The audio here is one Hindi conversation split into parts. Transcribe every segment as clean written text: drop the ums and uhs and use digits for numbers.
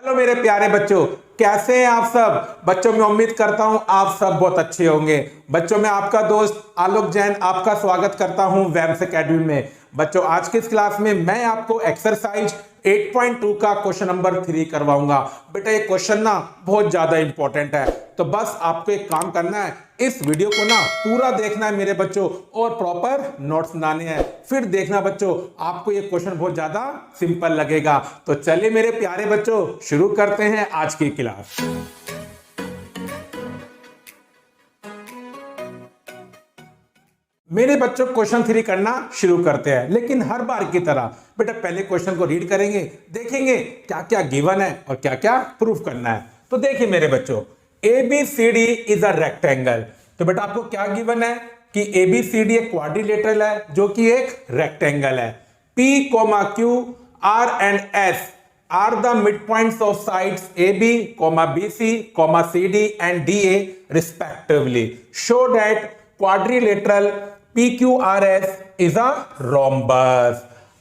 हेलो मेरे प्यारे बच्चों, कैसे हैं आप सब। बच्चों मैं उम्मीद करता हूं आप सब बहुत अच्छे होंगे। बच्चों मैं आपका दोस्त आलोक जैन आपका स्वागत करता हूं वैम्स एकेडमी में। बच्चों आज की इस क्लास में मैं आपको एक्सरसाइज 8.2 का क्वेश्चन नंबर 3 करवाऊंगा। बेटा ये क्वेश्चन ना बहुत ज्यादा इंपॉर्टेंट है, तो बस आपको एक काम करना है, इस वीडियो को ना पूरा देखना है मेरे बच्चों और प्रॉपर नोट्स बनाने हैं। फिर देखना बच्चों आपको ये क्वेश्चन बहुत ज्यादा सिंपल लगेगा। तो चलिए मेरे प्यारे बच्चों शुरू करते हैं आज की क्लास। मेरे बच्चों क्वेश्चन 3 करना शुरू करते हैं, लेकिन हर बार की तरह बेटा पहले क्वेश्चन को रीड करेंगे, देखेंगे क्या क्या गिवन है और क्या क्या प्रूफ करना है। तो देखिए मेरे बच्चों, ABCD इज अ रेक्टेंगल। तो बेटा आपको क्या गिवन है कि ABCD एक क्वाड्रिलेटरल है जो कि एक रेक्टेंगल है। P, Q, R and S are the midpoints of sides AB, BC, CD and DA respectively. Show that quadrilateral PQRS is a rhombus.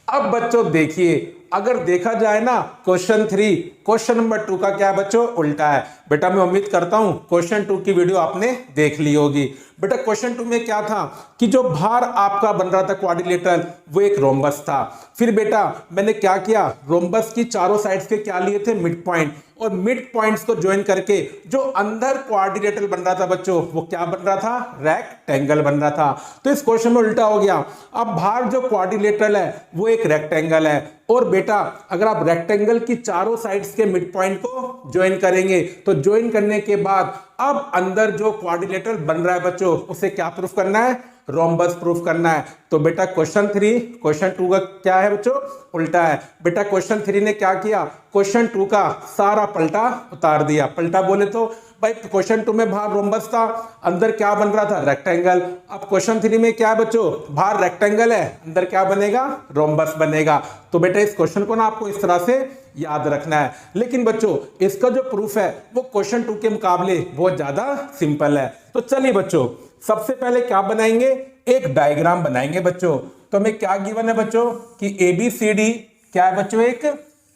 अब बच्चों देखिए, अगर देखा जाए ना क्वेश्चन 3 क्वेश्चन नंबर 2 का क्या है बच्चों, उल्टा है। बेटा मैं उम्मीद करता हूं क्वेश्चन 2 की वीडियो आपने देख ली होगी। बेटा क्वेश्चन 2 में क्या था कि जो भार आपका बन रहा था क्वाड्रिलेटरल वो एक रोम्बस था। फिर बेटा मैंने क्या किया, रोम्बस की चारों साइड्स के क्या लिए थे, मिड पॉइंट, और मिड पॉइंट्स को ज्वाइन करके जो अंदर क्वाड्रिलेटरल बन रहा था बच्चों वो क्या बन रहा था, रेक्टेंगल बन रहा था। तो इस क्वेश्चन में उल्टा हो गया। अब भार जो क्वाड्रिलेटरल है वो एक रेक्टेंगल है, और बेटा अगर आप रेक्टेंगल की चारों साइड्स के मिड पॉइंट को ज्वाइन करेंगे तो ज्वाइन करने के बाद अब अंदर जो क्वाड्रिलेटरल बन रहा है बच्चों उसे क्या प्रूफ करना है, रोम्बस प्रूफ करना है। तो बेटा क्वेश्चन 3 क्वेश्चन 2 का क्या है बच्चों, उल्टा है। बेटा क्वेश्चन 3 ने क्या किया, क्वेश्चन 2 का सारा पलटा उतार दिया। पलटा बोले तो भाई क्वेश्चन 2 में भार रोम्बस था, अंदर क्या बन रहा था, रेक्टेंगल। अब क्वेश्चन 3 में क्या है बच्चों, भार रेक्टेंगल है, अंदर क्या बनेगा, रोम्बस बनेगा। तो बेटा इस क्वेश्चन को ना आपको इस तरह से याद रखना है। लेकिन बच्चों इसका जो प्रूफ है वो क्वेश्चन 2 के मुकाबले बहुत ज्यादा सिंपल है। तो चलिए बच्चों सबसे पहले क्या बनाएंगे, एक डायग्राम बनाएंगे बच्चों। तो हमें क्या गिवन है बच्चों कि ABCD क्या है बच्चों, एक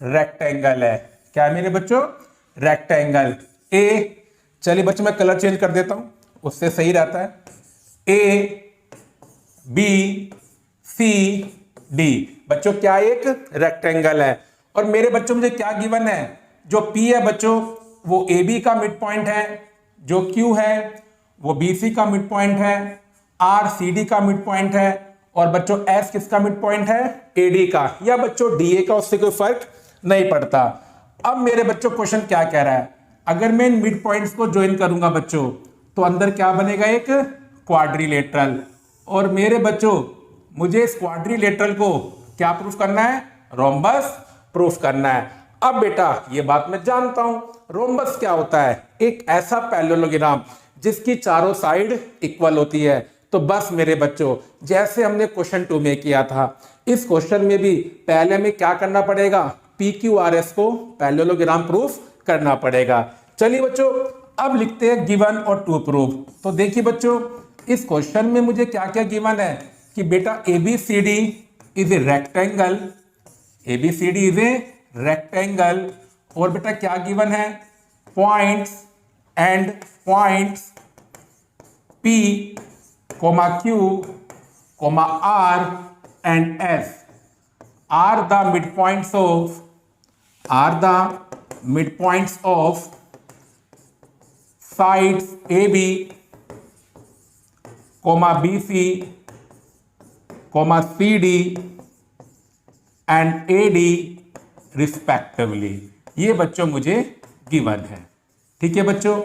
रेक्टेंगल है। क्या है मेरे बच्चों, रेक्टेंगल। ए, चलिए बच्चों मैं कलर चेंज कर देता हूं उससे सही रहता है। ABCD बच्चों क्या एक रेक्टेंगल है। और मेरे बच्चों मुझे क्या गिवन है, जो P है बच्चों वो AB का मिड पॉइंट है, जो Q है वो BC का मिड पॉइंट है, R CD का मिड पॉइंट है, और बच्चों S किसका मिड पॉइंट है, AD का, या बच्चों DA का, उससे कोई फर्क नहीं पड़ता। अब मेरे बच्चों क्वेश्चन क्या कह रहा है, अगर मैं इन मिड पॉइंट्स को ज्वाइन करूंगा बच्चों तो अंदर क्या बनेगा, एक क्वाड्रिलेटरल। और मेरे बच्चों मुझे इस क्वाड्रिलेटरल को क्या प्रूफ करना है, रोम्बस प्रूफ करना है। अब बेटा ये बात मैं जानता हूं, रोम्बस क्या होता है, एक ऐसा पैरेललोग्राम जिसकी चारों साइड इक्वल होती है। तो बस मेरे बच्चों जैसे हमने क्वेश्चन 2 में किया था, इस क्वेश्चन में भी पहले हमें क्या करना पड़ेगा, PQRS को पैरेललोग्राम प्रूफ करना पड़ेगा। चलिए बच्चों अब लिखते हैं गिवन और टू प्रूफ। तो देखिए बच्चों इस क्वेश्चन में मुझे क्या क्या गिवन है कि बेटा ABCD is a rectangle, ABCD is a rectangle, और बेटा क्या गिवन है, points and points P, Q, R and S are the midpoints of sides AB, BC, CD and AD respectively। ये बच्चों मुझे गिवन है, ठीक है बच्चों।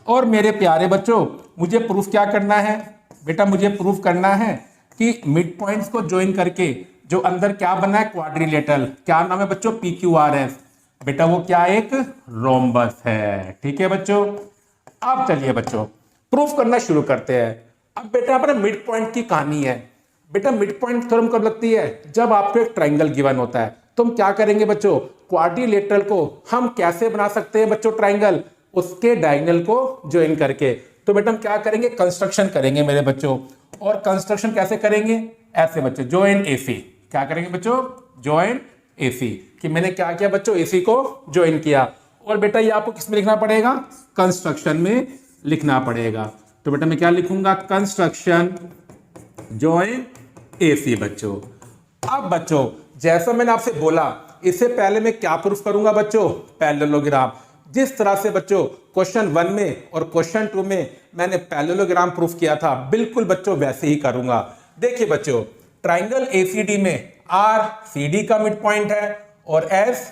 और मेरे प्यारे बच्चों मुझे प्रूफ क्या करना है, बेटा मुझे प्रूफ करना है कि मिड पॉइंट्स को ज्वाइन करके जो अंदर क्या बना है, क्वाड्रिलेटरल, क्या नाम है बच्चों, PQRS। बेटा वो क्या एक रोम्बस है, ठीक है बच्चों। अब चलिए बच्चों प्रूफ करना शुरू करते हैं। अब बेटा अपना मिड पॉइंट की कहानी है। बेटा मिड पॉइंट थ्योरम कब लगती है, जब आपको एक ट्राइंगल गिवन होता है। तो हम क्या करेंगे बच्चों, क्वाड्रिलेटरल को हम कैसे बना सकते हैं बच्चों, ट्राइंगल, उसके डायगोनल को ज्वाइन करके। तो बेटा हम क्या करेंगे, कंस्ट्रक्शन करेंगे मेरे बच्चों। और कंस्ट्रक्शन कैसे करेंगे, ऐसे बच्चों, ज्वाइन AC। क्या करेंगे बच्चों, ज्वाइन AC। कि मैंने क्या किया बच्चों, AC को ज्वाइन किया। और बेटा ये आपको किस में लिखना पड़ेगा, कंस्ट्रक्शन में लिखना पड़ेगा। तो बेटा मैं क्या लिखूंगा, कंस्ट्रक्शन जॉइन एसी बच्चों। अब बच्चों जैसा मैंने आपसे बोला, इससे पहले मैं क्या प्रूफ करूंगा बच्चों, पैरेललोग्राम। जिस तरह से बच्चों क्वेश्चन 1 में और क्वेश्चन 2 में मैंने पैरेललोग्राम प्रूफ किया था, बिल्कुल बच्चों वैसे ही करूंगा। देखिए बच्चों, ट्राइंगल एसीडी में आर सीडी का मिड पॉइंट है और एस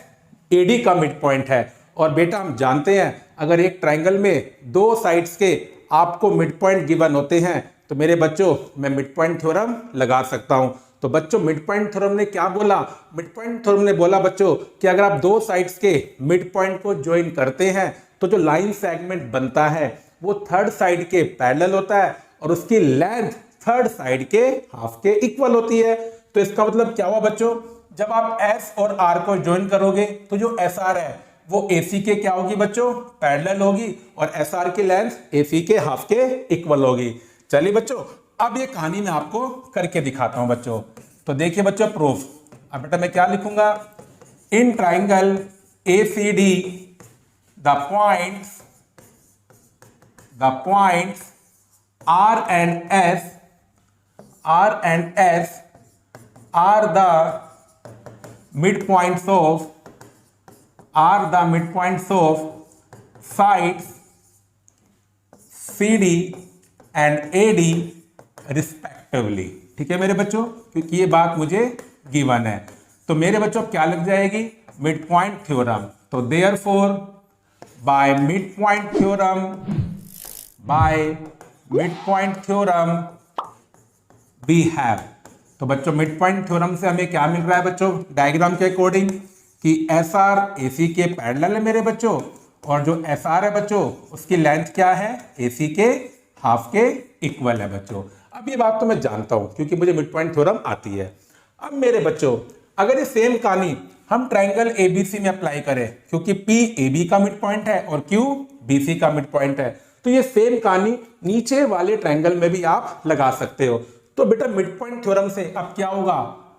एडी का मिड पॉइंट है। और बेटा हम जानते हैं अगर एक ट्राइंगल में दो साइड्स के आपको मिड पॉइंट गिवन होते हैं तो मेरे बच्चों मैं मिड पॉइंट थ्योरम लगा सकता हूं। तो बच्चों मिड पॉइंट थ्योरम ने क्या बोला, मिड पॉइंट थ्योरम ने बोला बच्चों कि अगर आप दो साइड्स के मिड पॉइंट को ज्वाइन करते हैं तो जो लाइन सेगमेंट बनता है वो थर्ड साइड के पैरेलल होता है और उसकी लेंथ थर्ड साइड के हाफ के इक्वल होती है। तो इसका मतलब क्या हुआ बच्चों, जब आप एस और आर को ज्वाइन करोगे तो जो एस आर है वो एसी के क्या होगी बच्चों, पैरेलल होगी और एस आर की लेंथ एसी के हाफ के इक्वल होगी। चलिए बच्चों अब ये कहानी मैं आपको करके दिखाता हूं बच्चों। तो देखिए बच्चों प्रूफ, अब बेटा मैं क्या लिखूंगा, in triangle ACD the points R and S are the midpoints of sides CD and AD respectively। ठीक है मेरे बच्चों, क्योंकि ये बात मुझे गिवन है। तो मेरे बच्चों क्या लग जाएगी, मिड पॉइंट थ्योरम। तो therefore by mid point theorem we have. तो बच्चों मिड पॉइंट थ्योरम से हमें क्या मिल रहा है बच्चों, डायग्राम के अकॉर्डिंग कि एस आर एसी के पैरेलल है मेरे बच्चों और जो एस आर है बच्चों उसकी लेंथ क्या है, एसी के हाफ के इक्वल है बच्चों। अब ये बात तो मैं जानता हूं क्योंकि मुझे मिड पॉइंट थ्योरम आती है। अब मेरे बच्चों अगर ये सेम कहानी हम ट्राइंगल एबीसी में अप्लाई करें, क्योंकि पी एबी का मिड पॉइंट है और क्यू बीसी का मिड पॉइंट है, तो ये सेम कहानी नीचे वाले ट्राइंगल में भी आप लगा सकते हो। तो बेटा मिड पॉइंट थ्योरम से अब क्या होगा,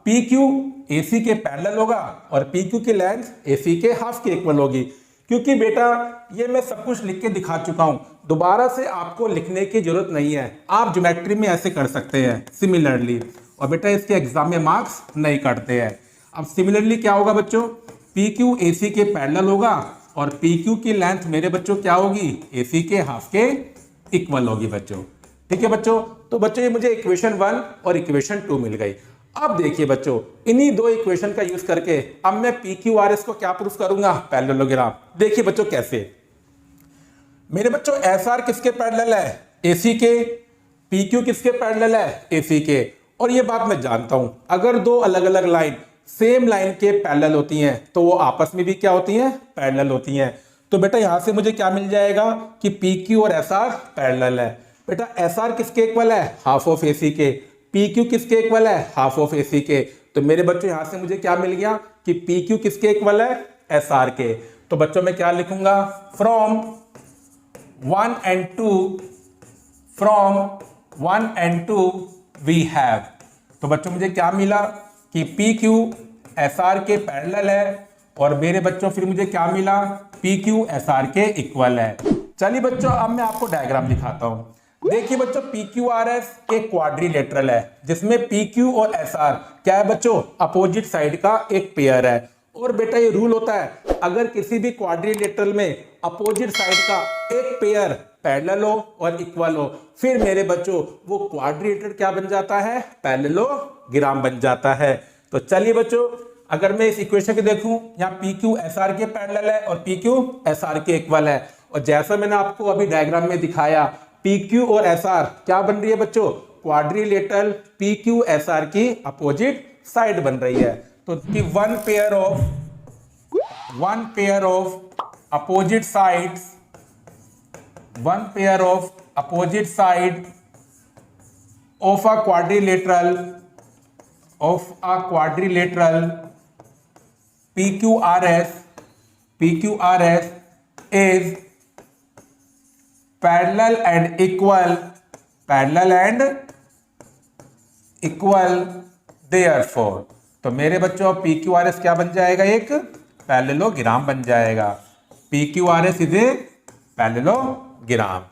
पी क्यू एसी के पैरेलल होगा और पी क्यू की लेंथ एसी के हाफ के इक्वल होगी। क्योंकि बेटा ये मैं सब कुछ लिख के दिखा चुका हूं, दोबारा से आपको लिखने की जरूरत नहीं है, आप ज्योमेट्री में ऐसे कर सकते हैं सिमिलरली। और बेटा इसके एग्जाम में मार्क्स नहीं कटते हैं। अब सिमिलरली क्या होगा बच्चों, पी क्यू एसी के पैरेलल होगा और पी क्यू की लेंथ मेरे बच्चों क्या होगी, एसी के हाफ के इक्वल होगी बच्चों। ठीक है बच्चों, तो बच्चों ये मुझे इक्वेशन 1 और इक्वेशन 2 मिल गई। अब देखिए बच्चों इन्हीं दो इक्वेशन का यूज करके अब मैं पी क्यू आर एस को क्या प्रूफ करूंगा, पैरेललोग्राम। देखिए बच्चों कैसे, मेरे बच्चों एस आर किसके पैरेलल है, एसी के, पी क्यू किसके पैरेलल है, एसी के। और ये बात मैं जानता हूं अगर दो अलग अलग लाइन सेम लाइन के पैरेलल होती हैं तो वो आपस में भी क्या होती हैं, पैरेलल होती हैं। तो बेटा यहां से मुझे क्या मिल जाएगा कि पी क्यू और एस आर पैरेलल है। बेटा एस आर किसके इक्वल है, हाफ ऑफ एसी के, पी क्यू किसके इक्वल है, हाफ ऑफ एसी के। तो मेरे बच्चों यहां से मुझे क्या मिल गया कि पी क्यू किसके इक्वल है, एस आर के। तो बच्चों मैं क्या लिखूंगा, फ्रॉम 1 and 2 वी हैव। तो बच्चों मुझे क्या मिला कि पी क्यू एस आर के पैरेलल है और मेरे बच्चों फिर मुझे क्या मिला, पी क्यू एस आर के इक्वल है। चलिए बच्चों अब मैं आपको डायग्राम दिखाता हूं। देखिए बच्चों पी क्यू आर एस एक क्वाड्रिलेटरल है जिसमें पी क्यू और एस आर क्या है बच्चों, अपोजिट साइड का एक पेयर है। और बेटा ये रूल होता है अगर किसी भी क्वाड्रिलेटरल में अपोजिट साइड का एक पेयर पैरेलल हो और इक्वल हो, फिर मेरे बच्चों वो क्वाड्रिलेटरल क्या बन जाता है, पैरेललोग्राम बन जाता है। तो चलिए बच्चों अगर मैं इस इक्वेशन को देखूं, यहाँ पी क्यू एस आर के पैरेलल है और पी क्यू एस आर के इक्वल है। और जैसा मैंने आपको अभी डायग्राम में दिखाया, पी क्यू और एस आर क्या बन रही है बच्चों, quadrilateral P Q S R की अपोजिट साइड बन रही है। तो कि one pair of opposite side of a quadrilateral PQRS is parallel and equal therefore। तो मेरे बच्चों PQRS क्या बन जाएगा, एक पैरेललोग्राम बन जाएगा। P Q R S is a parallelogram.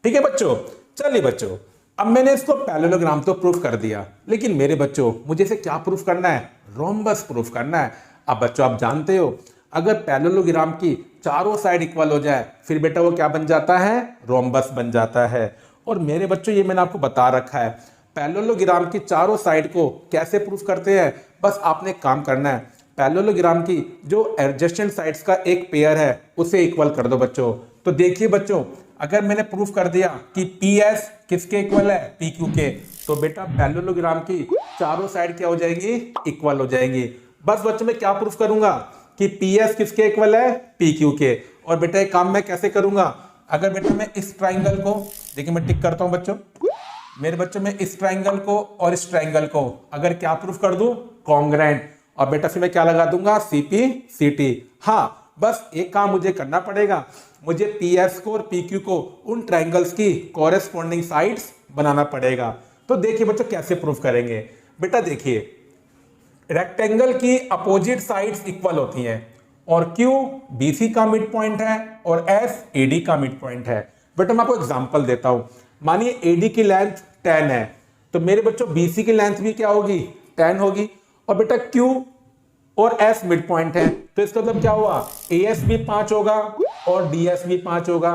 ठीक है बच्चों, चलिए बच्चों, अब मैंने इसको पैरेललोग्राम तो प्रूफ कर दिया, लेकिन मेरे बच्चों मुझे इसे क्या प्रूफ करना है? रोम्बस प्रूफ करना है। अब बच्चों आप जानते हो, अगर पैरेललोग्राम की चारों साइड इक्वल हो जाए फिर बेटा वो क्या बन जाता है? रोम्बस बन जाता है। और मेरे बच्चों ये मैंने आपको बता रखा है, पैरेललोग्राम की चारों साइड को कैसे प्रूफ करते हैं। बस आपने काम करना है, पैरेललोग्राम की जो एडजेसेंट साइड्स का एक पेयर है उसे इक्वल कर दो बच्चों। तो देखिए बच्चों, अगर मैंने प्रूफ कर दिया कि पी एस किसके इक्वल है? पी क्यू के, तो बेटा पैरेललोग्राम की चारों साइड क्या हो जाएंगी? इक्वल हो जाएंगी। बस बच्चों मैं क्या प्रूफ करूंगा कि पी एस किसके इक्वल है? पी क्यू के। और बेटा एक काम मैं कैसे करूंगा? अगर बेटा मैं इस ट्राइंगल को, देखिए मैं टिक करता हूं बच्चों, मेरे बच्चों में इस ट्राइंगल को और इस ट्राइंगल को अगर क्या प्रूफ कर दूं? कॉन्ग्रुएंट। और बेटा फिर मैं क्या लगा दूंगा? सीपी सीटी। हाँ, बस एक काम मुझे करना पड़ेगा, मुझे पी एस को और पी क्यू को उन ट्राइंगल्स की कॉरेस्पॉन्डिंग साइड्स बनाना पड़ेगा। तो देखिए बच्चों कैसे प्रूफ करेंगे। बेटा देखिए, रेक्टेंगल की अपोजिट साइड्स इक्वल होती हैं और Q BC का मिड पॉइंट है और S AD का मिड पॉइंट है। बेटा मैं आपको एग्जांपल देता हूं, मानिए AD की लेंथ 10 है, तो मेरे बच्चों BC की लेंथ भी क्या होगी? 10 होगी। और बेटा Q और S मिड पॉइंट है, तो इसका मतलब क्या हुआ? AS भी 5 होगा और DS भी 5 होगा,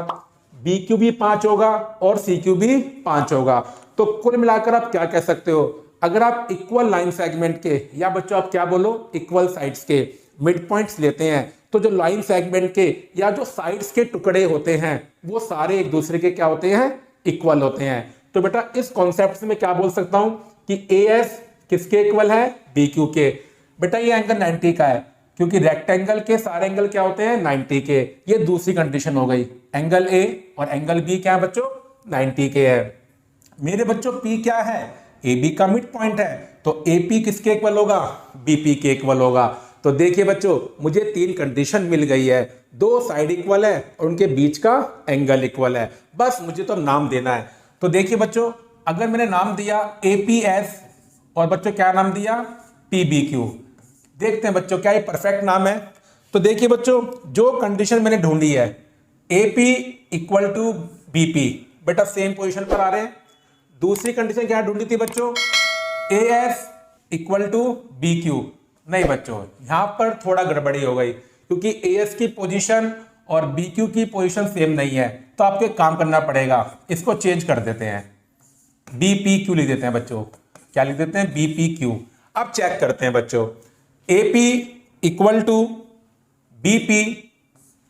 BQ भी 5 होगा और CQ भी 5 होगा। तो कुल मिलाकर आप क्या कह सकते हो? अगर आप इक्वल लाइन सेगमेंट के, या बच्चों आप क्या बोलो, इक्वल साइड्स के मिड पॉइंट्स लेते हैं, तो जो लाइन सेगमेंट के या जो साइड्स के टुकड़े होते हैं वो सारे एक दूसरे के क्या होते हैं? इक्वल होते हैं। तो बेटा इस कॉन्सेप्ट से मैं क्या बोल सकता हूं कि AS किसके इक्वल है? BQ के। बेटा ये एंगल 90 का है, क्योंकि रेक्टेंगल के सारे एंगल क्या होते हैं? 90 के। ये दूसरी कंडीशन हो गई। एंगल A और एंगल B क्या है बच्चों? 90 के है। मेरे बच्चों P क्या है? AB का मिड पॉइंट है, तो AP किसके इक्वल होगा? BP के इक्वल होगा। तो देखिए बच्चों, मुझे तीन कंडीशन मिल गई है, दो साइड इक्वल है और उनके बीच का एंगल इक्वल है। बस मुझे तो नाम देना है। तो देखिए बच्चों, अगर मैंने नाम दिया APS और बच्चों क्या नाम दिया? PBQ। देखते हैं बच्चों क्या ये परफेक्ट नाम है। तो देखिए बच्चों, जो कंडीशन मैंने ढूंढी है AP इक्वल टू BP, बेटा सेम पोजीशन पर आ रहे हैं। दूसरी कंडीशन क्या ढूंढी थी बच्चों? AS equal to BQ। नहीं बच्चों, यहां पर थोड़ा गड़बड़ी हो गई, क्योंकि AS की पोजीशन और BQ की पोजीशन सेम नहीं है। तो आपको एक काम करना पड़ेगा, इसको चेंज कर देते हैं, BPQ लिख देते हैं बच्चों। क्या लिख देते हैं? BPQ। अब चेक करते हैं बच्चों, AP इक्वल टू BP,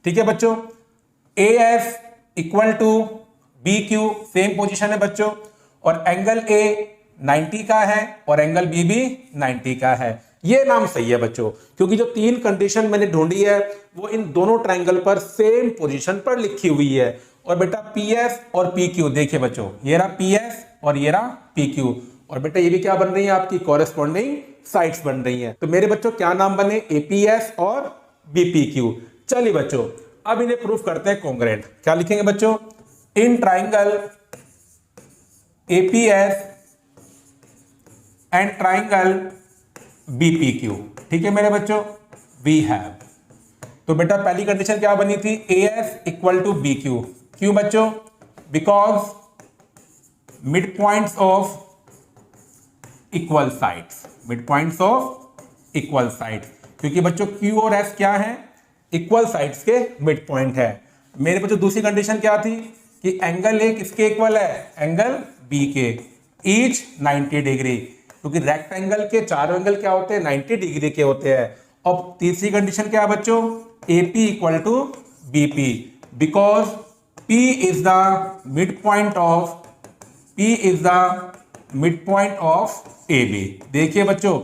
ठीक है बच्चों, AS equal to BQ, same position है बच्चों, और एंगल A 90 का है और एंगल B भी 90 का है। ये नाम सही है बच्चों, क्योंकि जो तीन कंडीशन मैंने ढूंढी है वो इन दोनों ट्रायंगल पर सेम पोजीशन पर लिखी हुई है। और बेटा PS और PQ, देखिए बच्चों, ये रहा PS और ये रहा PQ, और बेटा ये भी क्या बन रही है? आपकी कॉरेस्पॉन्डिंग साइड्स बन रही हैं। तो मेरे बच्चों क्या नाम बने? APS और BPQ। चलिए बच्चों, अब इन्हें प्रूफ करते हैं कॉन्ग्रुएंट। क्या लिखेंगे बच्चों? In triangle APS and triangle BPQ। ठीक है मेरे बच्चों, वी हैव। तो बेटा पहली कंडीशन क्या बनी थी? AS equal to BQ। क्यों बच्चों? Because mid points of equal sides, mid points of equal sides, क्योंकि बच्चों Q और S क्या है? इक्वल साइड्स के मिड पॉइंट है। मेरे बच्चों दूसरी कंडीशन क्या थी कि एंगल A किसके इक्वल है? एंगल B के, ईच 90 डिग्री, क्योंकि रेक्टेंगल के चारों एंगल क्या होते हैं? 90 डिग्री के होते हैं। अब तीसरी कंडीशन क्या है बच्चों? AP equal to BP, because P is the mid point of AB। देखिए बच्चों,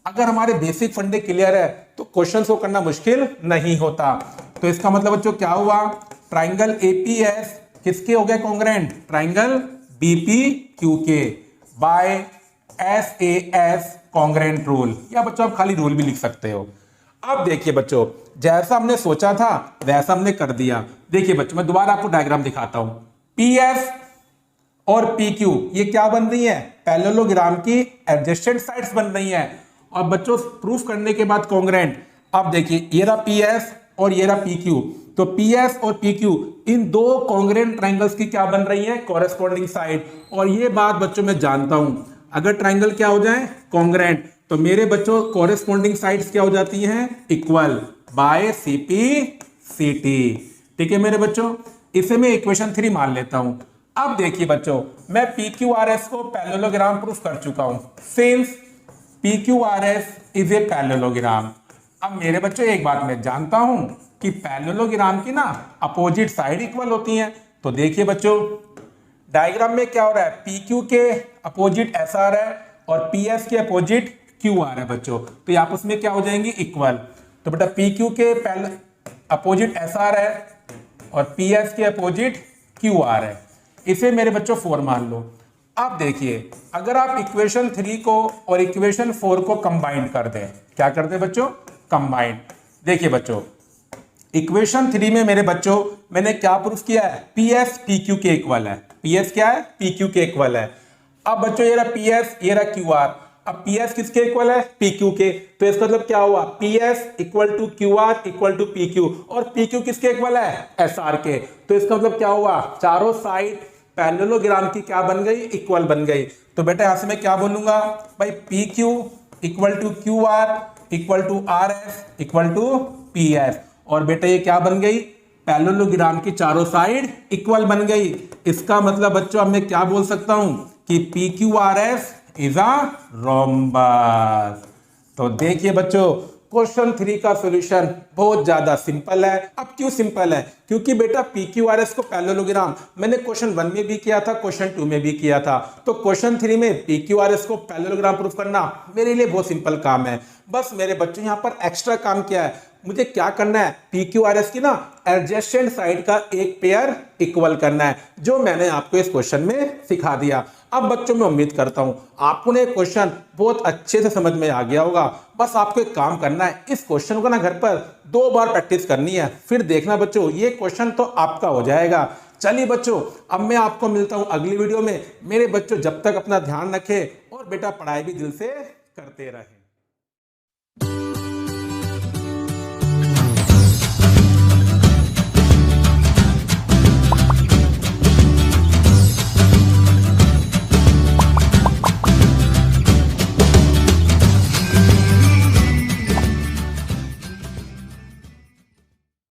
अगर हमारे बेसिक फंडे क्लियर है तो क्वेश्चन को करना मुश्किल नहीं होता। तो इसका मतलब बच्चों क्या हुआ? ट्राइंगल APS किसके हो गए कॉन्ग्रुएंट? ट्राइंगल BPQ के, बाय SAS कॉन्ग्रुएंट रूल, या बच्चों आप खाली रूल भी लिख सकते हो। अब देखिए बच्चों, जैसा हमने सोचा था वैसा हमने कर दिया। देखिए बच्चों, मैं दोबारा आपको डायग्राम दिखाता हूं। PS और PQ ये क्या बन रही है? पैरेललोग्राम की एडजेसेंट साइड्स बन रही हैं। और बच्चों प्रूफ करने के बाद कॉन्ग्रुएंट, अब देखिए ये रहा PS और ये रहा PQ, तो PS और PQ इन दो कॉन्ग्रुएंट ट्रायंगल्स की क्या बन रही है, कॉरेस्पॉन्डिंग साइड। और ये बात बच्चों मैं जानता हूं, अगर ट्रायंगल क्या हो जाए, कॉन्ग्रुएंट, तो मेरे बच्चों कॉरेस्पॉन्डिंग साइड्स क्या हो जाती हैं, इक्वल बाय CP/CT। ठीक है मेरे बच्चों, इसे मैं इक्वेशन 3 मान लेता हूं। अब देखिए बच्चों, मैं PQRS को पैरेललोग्राम प्रूफ कर चुका हूं। Since PQRS is a parallelogram, अब मेरे बच्चों एक बात मैं जानता हूं कि पैरेललोग्राम की ना अपोजिट साइड इक्वल होती हैं। तो देखिए बच्चों, डायग्राम में क्या हो रहा है, PQ के अपोजिट SR है और PS के अपोजिट QR है बच्चों, तो ये आपस में क्या हो जाएंगी, इक्वल। तो बेटा PQ के अपोजिट SR है और PS के अपोजिट QR है, इसे मेरे बच्चों 4 मान लो। अब देखिए, अगर आप इक्वेशन 3 को और इक्वेशन 4 को कंबाइन कर दें, क्या कर दें बच्चों, कंबाइन। देखिए बच्चों, इक्वेशन 3 में मेरे बच्चों मैंने क्या प्रूफ किया है, PS PQ के इक्वल है। PS क्या है, PQ के इक्वल है। अब बच्चों ये रहा PS, ये रहा QR। अब PS किसके इक्वल है, PQ के, तो इसका मतलब क्या हुआ, PS equal to QR equal to PQ, और PQ किसके इक्वल है, SR के। तो इसका मतलब क्या हुआ, चारों साइड पैरेललोग्राम की क्या बन गई, इक्वल बन गई। तो बेटा यहां से मैं क्या बोलूंगा भाई, PQ equal to QR equal to RS equal to PS, और बेटा ये क्या बन गई, पैरेललोग्राम की चारों साइड इक्वल बन गई। इसका मतलब बच्चों अब मैं क्या बोल सकता हूं कि PQRS इज अ रोम्बस। तो देखिए बच्चों, क्वेश्चन 3 का सॉल्यूशन बहुत ज्यादा सिंपल है। अब क्यों सिंपल है, क्योंकि बेटा PQRS को पैरेललोग्राम मैंने क्वेश्चन 1 में भी किया था, क्वेश्चन 2 में भी किया था। तो क्वेश्चन 3 में PQRS को पैरेललोग्राम प्रूफ करना मेरे लिए बहुत सिंपल काम है। बस मेरे बच्चों यहाँ पर एक्स्ट्रा काम क्या है, मुझे क्या करना है, PQRS की ना एडजेसेंट साइड का एक पेयर इक्वल करना है, जो मैंने आपको इस क्वेश्चन में सिखा दिया। अब बच्चों मैं उम्मीद करता हूं आपको ने क्वेश्चन बहुत अच्छे से समझ में आ गया होगा। बस आपको एक काम करना है, इस क्वेश्चन को ना घर पर 2 बार प्रैक्टिस करनी है, फिर देखना बच्चों ये क्वेश्चन तो आपका हो जाएगा। चलिए बच्चों, अब मैं आपको मिलता हूं अगली वीडियो में। मेरे बच्चों जब तक अपना ध्यान रखें और बेटा पढ़ाई भी दिल से करते रहें।